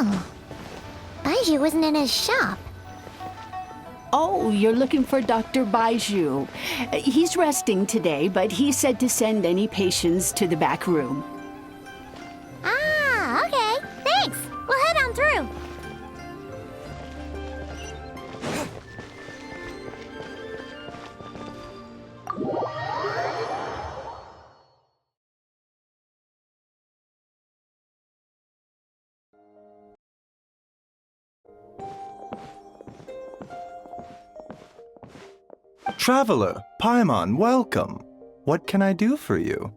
Oh. Baiju wasn't in his shop. Oh, you're looking for Dr. Baiju. He's resting today, but he said to send any patients to the back room. Ah, okay. Thanks. We'll head on through. Traveler, Paimon, welcome. What can I do for you?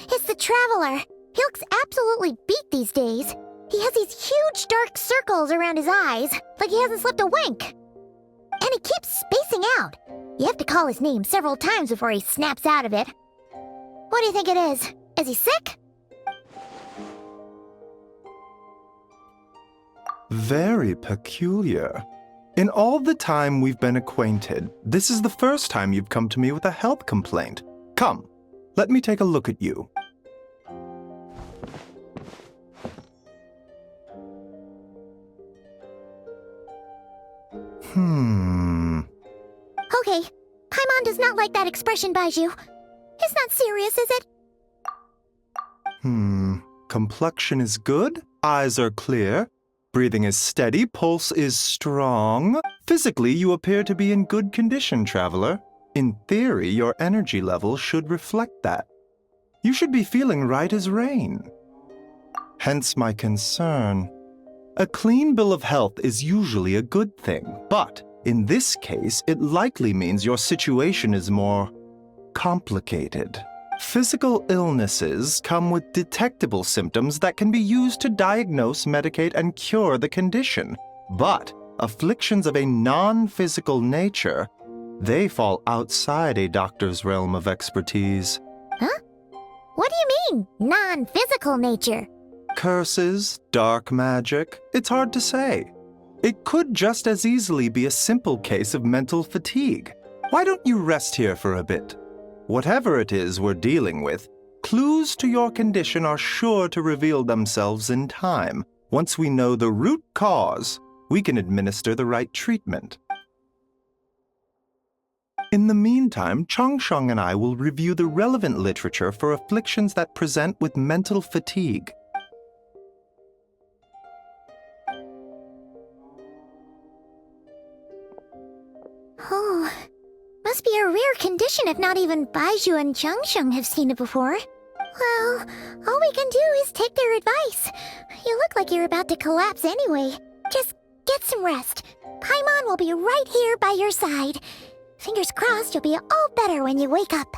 It's the Traveler. He looks absolutely beat these days. He has these huge dark circles around his eyes, like he hasn't slept a wink. And he keeps spacing out. You have to call his name several times before he snaps out of it. What do you think it is? Is he sick? Very peculiar. In all the time we've been acquainted, this is the first time you've come to me with a health complaint. Come, let me take a look at you. Okay, Paimon does not like that expression, Baiju. It's not serious, is it? Complexion is good, eyes are clear, breathing is steady, pulse is strong. Physically, you appear to be in good condition, Traveler. In theory, your energy level should reflect that. You should be feeling right as rain. Hence my concern. A clean bill of health is usually a good thing, but in this case, it likely means your situation is more complicated. Physical illnesses come with detectable symptoms that can be used to diagnose, medicate, and cure the condition. But afflictions of a non-physical nature, they fall outside a doctor's realm of expertise. Huh? What do you mean, non-physical nature? Curses, dark magic, it's hard to say. It could just as easily be a simple case of mental fatigue. Why don't you rest here for a bit? Whatever it is we're dealing with, clues to your condition are sure to reveal themselves in time. Once we know the root cause, we can administer the right treatment. In the meantime, Changsheng and I will review the relevant literature for afflictions that present with mental fatigue. Oh, must be a rare condition if not even Baiju and Changsheng have seen it before. Well, all we can do is take their advice. You look like you're about to collapse anyway. Just get some rest. Paimon will be right here by your side. Fingers crossed you'll be all better when you wake up.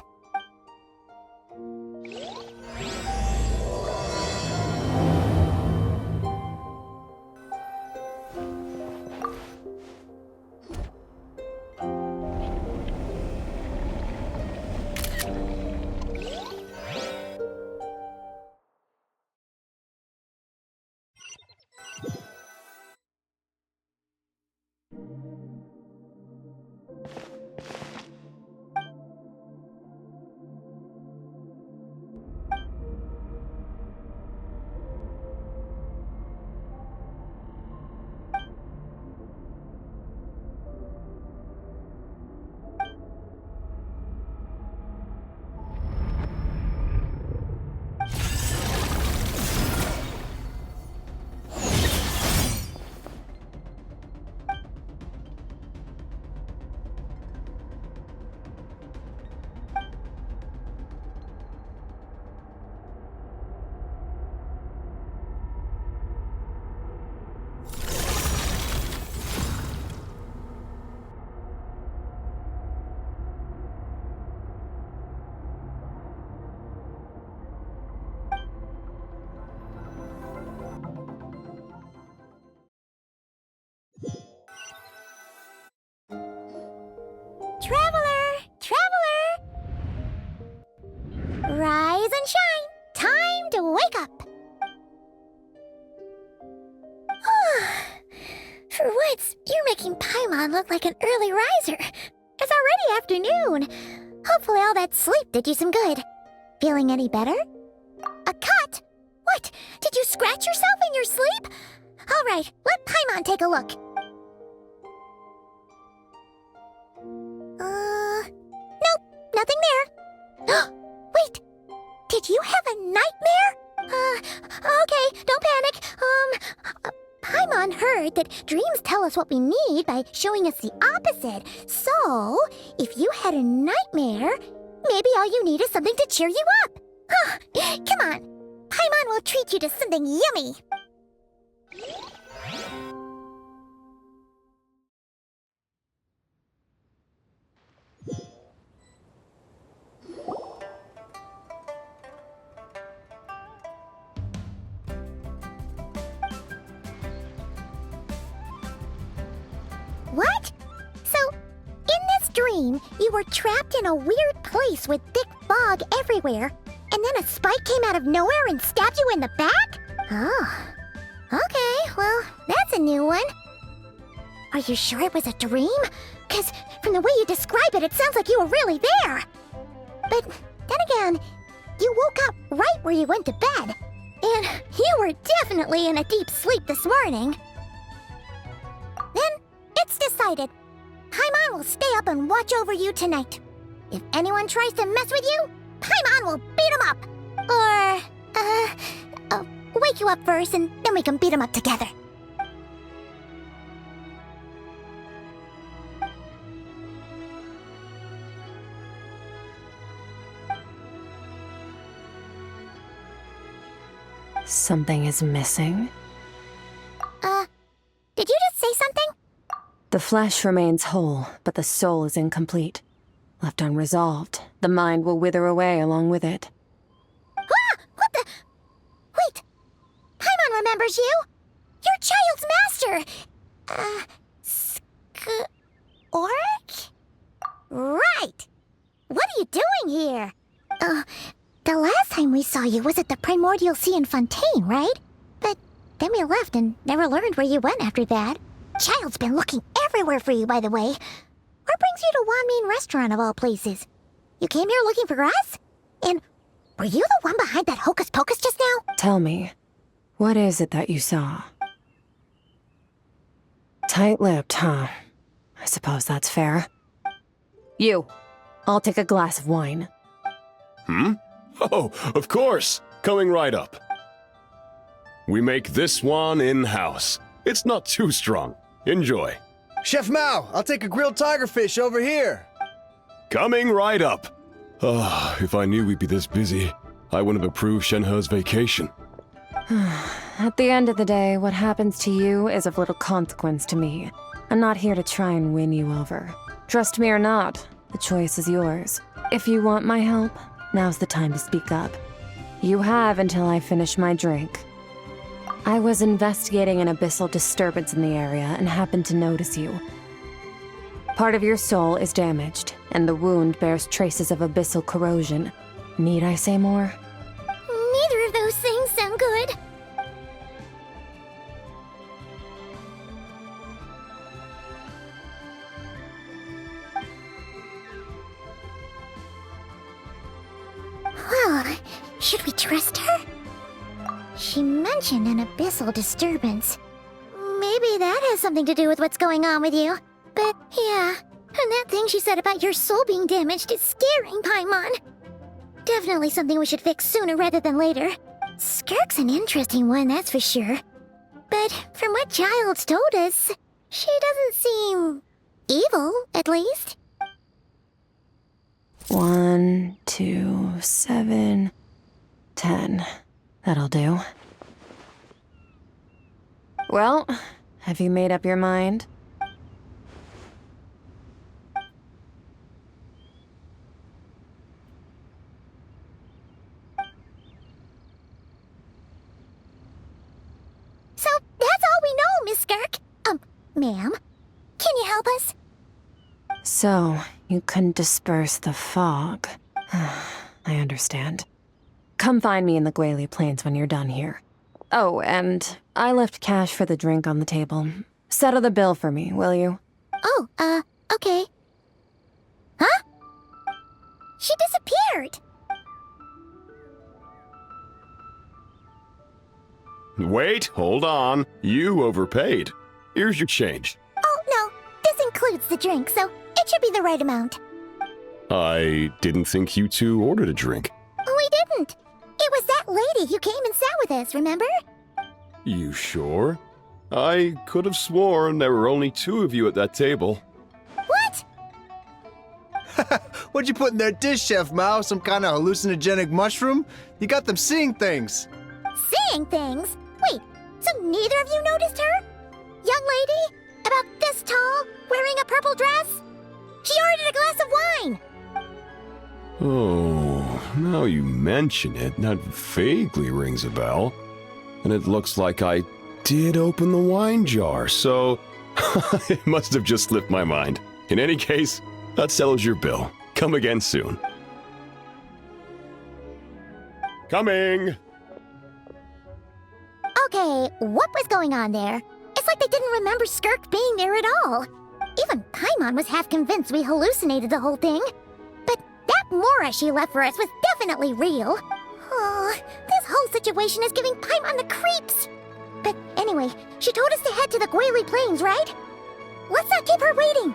Traveler! Traveler! Rise and shine! Time to wake up! For once, you're making Paimon look like an early riser. It's already afternoon. Hopefully all that sleep did you some good. Feeling any better? A cut? What? Did you scratch yourself in your sleep? All right, let Paimon take a look. Nope, nothing there. Wait, did you have a nightmare? Okay, don't panic. Paimon heard that dreams tell us what we need by showing us the opposite. So, if you had a nightmare, maybe all you need is something to cheer you up. Come on, Paimon will treat you to something yummy. What? So, in this dream, you were trapped in a weird place with thick fog everywhere, and then a spike came out of nowhere and stabbed you in the back? Oh. Okay, well, that's a new one. Are you sure it was a dream? Because from the way you describe it, it sounds like you were really there. But then again, you woke up right where you went to bed. And you were definitely in a deep sleep this morning. Then, it's decided. Paimon will stay up and watch over you tonight. If anyone tries to mess with you, Paimon will beat him up. Or, wake you up first and then we can beat him up together. Something is missing. Did you just say something? The flesh remains whole, but the soul is incomplete. Left unresolved, the mind will wither away along with it. Ah! What the? Wait! Paimon remembers you! Your child's master! Skirk? Right! What are you doing here? The last time we saw you was at the Primordial Sea in Fontaine, right? But then we left and never learned where you went after that. Child's been looking everywhere for you, by the way. What brings you to Wanmin Restaurant of all places? You came here looking for us? And were you the one behind that hocus pocus just now? Tell me, what is it that you saw? Tight-lipped, huh? I suppose that's fair. You, I'll take a glass of wine. Oh, of course. Coming right up. We make this one in-house. It's not too strong. Enjoy. Chef Mao, I'll take a grilled tigerfish over here. Coming right up. If I knew we'd be this busy, I wouldn't have approved Shenhe's vacation. At the end of the day, what happens to you is of little consequence to me. I'm not here to try and win you over. Trust me or not, the choice is yours. If you want my help, now's the time to speak up. You have until I finish my drink. I was investigating an abyssal disturbance in the area and happened to notice you. Part of your soul is damaged, and the wound bears traces of abyssal corrosion. Need I say more? Neither of those things sound good. Well, should we trust her? She mentioned an abyssal disturbance. Maybe that has something to do with what's going on with you. But yeah, and that thing she said about your soul being damaged is scaring Paimon. Definitely something we should fix sooner rather than later. Skirk's an interesting one, that's for sure. But from what Child's told us, she doesn't seem evil, at least. 1, 2, 7, 10. That'll do. Well, have you made up your mind? So that's all we know, Miss Skirk. Ma'am, can you help us? So, you couldn't disperse the fog. I understand. Come find me in the Guili Plains when you're done here. Oh, and I left cash for the drink on the table. Settle the bill for me, will you? Oh, okay. Huh? She disappeared. Wait, hold on. You overpaid. Here's your change. Oh, no. This includes the drink, so it should be the right amount. I didn't think you two ordered a drink. We didn't. It was that lady who came and sat with us, remember? You sure? I could have sworn there were only 2 of you at that table. What? What'd you put in their dish, Chef Mao? Some kind of hallucinogenic mushroom? You got them seeing things. Seeing things? Wait, so neither of you noticed her? Young lady? About this tall, wearing a purple dress? She ordered a glass of wine! Oh, now you mention it, that vaguely rings a bell. And it looks like I did open the wine jar, so it must have just slipped my mind. In any case, that settles your bill. Come again soon. Coming! Okay, what was going on there? It's like they didn't remember Skirk being there at all. Even Paimon was half convinced we hallucinated the whole thing. But that Mora she left for us was definitely real. Oh, this whole situation is giving Paimon the creeps. But anyway, she told us to head to the Guili Plains, right? Let's not keep her waiting.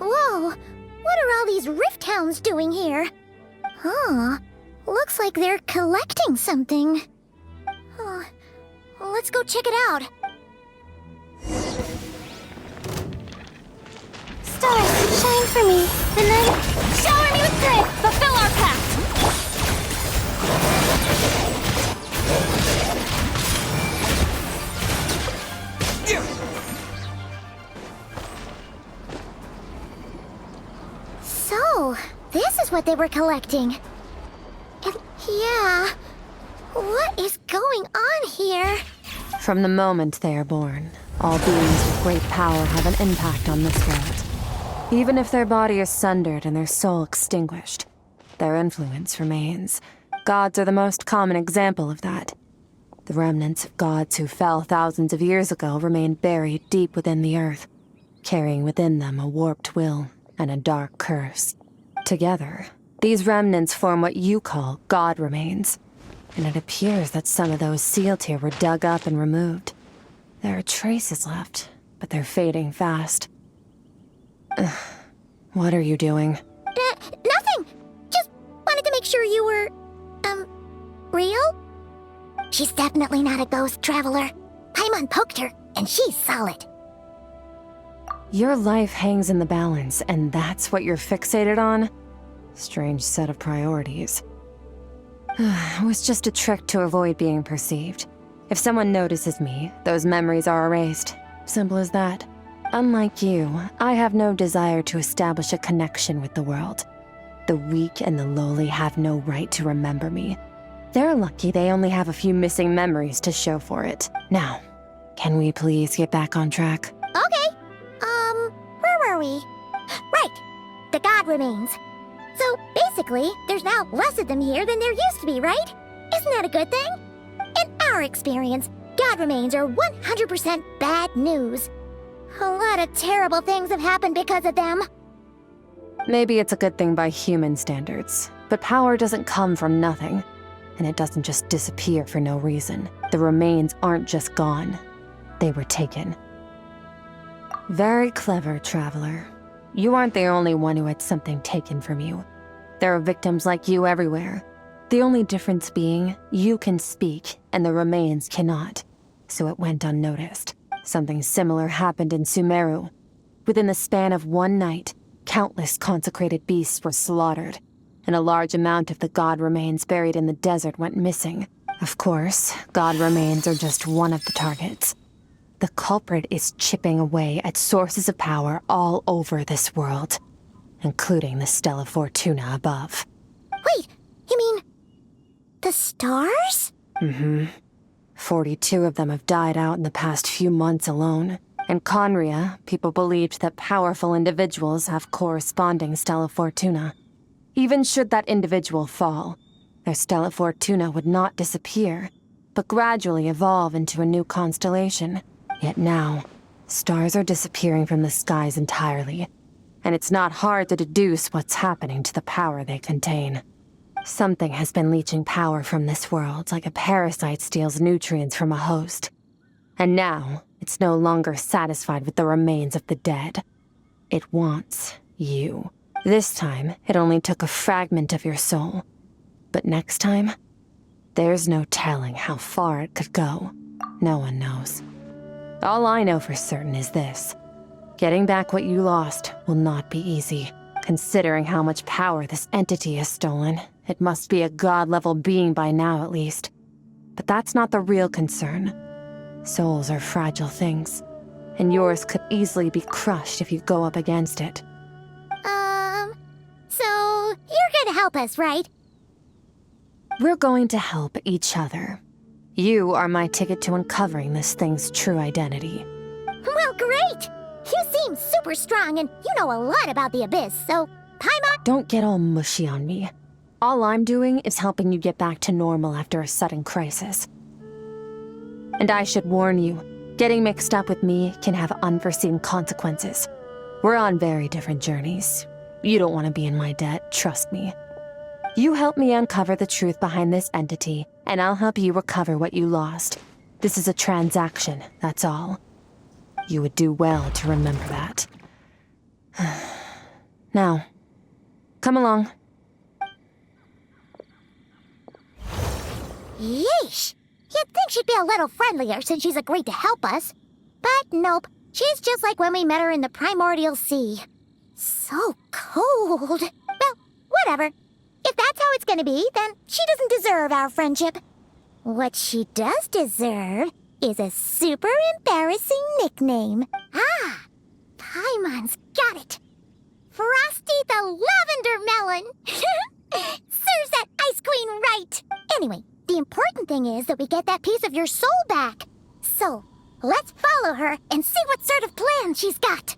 Whoa, what are all these rift hounds doing here? Huh, looks like they're collecting something. Huh. Let's go check it out. Stars, shine for me, and then shower me with grit! Fulfill our pact! So, this is what they were collecting. Yeah. What is going on here? From the moment they are born, all beings with great power have an impact on this world. Even if their body is sundered and their soul extinguished, their influence remains. Gods are the most common example of that. The remnants of gods who fell thousands of years ago remain buried deep within the earth, carrying within them a warped will and a dark curse. Together, these remnants form what you call god remains. And it appears that some of those sealed here were dug up and removed. There are traces left, but they're fading fast. What are you doing? Nothing! Just wanted to make sure you were, real? She's definitely not a ghost traveler. Paimon poked her, and she's solid. Your life hangs in the balance, and that's what you're fixated on? Strange set of priorities. It was just a trick to avoid being perceived. If someone notices me, those memories are erased. Simple as that. Unlike you, I have no desire to establish a connection with the world. The weak and the lowly have no right to remember me. They're lucky they only have a few missing memories to show for it. Now, can we please get back on track? Okay. Where were we? Right. The god remains. So, basically, there's now less of them here than there used to be, right? Isn't that a good thing? In our experience, god remains are 100% bad news. A lot of terrible things have happened because of them. Maybe it's a good thing by human standards, but power doesn't come from nothing. And it doesn't just disappear for no reason. The remains aren't just gone. They were taken. Very clever, traveler. You aren't the only one who had something taken from you. There are victims like you everywhere. The only difference being, you can speak, and the remains cannot. So it went unnoticed. Something similar happened in Sumeru. Within the span of one night, countless consecrated beasts were slaughtered, and a large amount of the god remains buried in the desert went missing. Of course, god remains are just one of the targets. The culprit is chipping away at sources of power all over this world, including the Stella Fortuna above. Wait, you mean the stars? 42 of them have died out in the past few months alone. In Conria, people believed that powerful individuals have corresponding Stella Fortuna. Even should that individual fall, their Stella Fortuna would not disappear, but gradually evolve into a new constellation. Yet now, stars are disappearing from the skies entirely, and it's not hard to deduce what's happening to the power they contain. Something has been leeching power from this world like a parasite steals nutrients from a host. And now, it's no longer satisfied with the remains of the dead. It wants you. This time, it only took a fragment of your soul. But next time, there's no telling how far it could go. No one knows. All I know for certain is this. Getting back what you lost will not be easy. Considering how much power this entity has stolen, it must be a god-level being by now at least. But that's not the real concern. Souls are fragile things, and yours could easily be crushed if you go up against it. So you're gonna help us, right? We're going to help each other. You are my ticket to uncovering this thing's true identity. Well, great! You seem super strong and you know a lot about the Abyss, so Paimon— Don't get all mushy on me. All I'm doing is helping you get back to normal after a sudden crisis. And I should warn you, getting mixed up with me can have unforeseen consequences. We're on very different journeys. You don't want to be in my debt, trust me. You help me uncover the truth behind this entity, and I'll help you recover what you lost. This is a transaction, that's all. You would do well to remember that. Now, come along. Yeesh! You'd think she'd be a little friendlier since she's agreed to help us. But nope, she's just like when we met her in the primordial sea. So cold. Well, whatever. If that's how it's gonna be, then she doesn't deserve our friendship. What she does deserve is a super embarrassing nickname. Ah, Paimon's got it. Frosty the Lavender Melon. Serves that ice queen right. Anyway, the important thing is that we get that piece of your soul back. So, let's follow her and see what sort of plan she's got.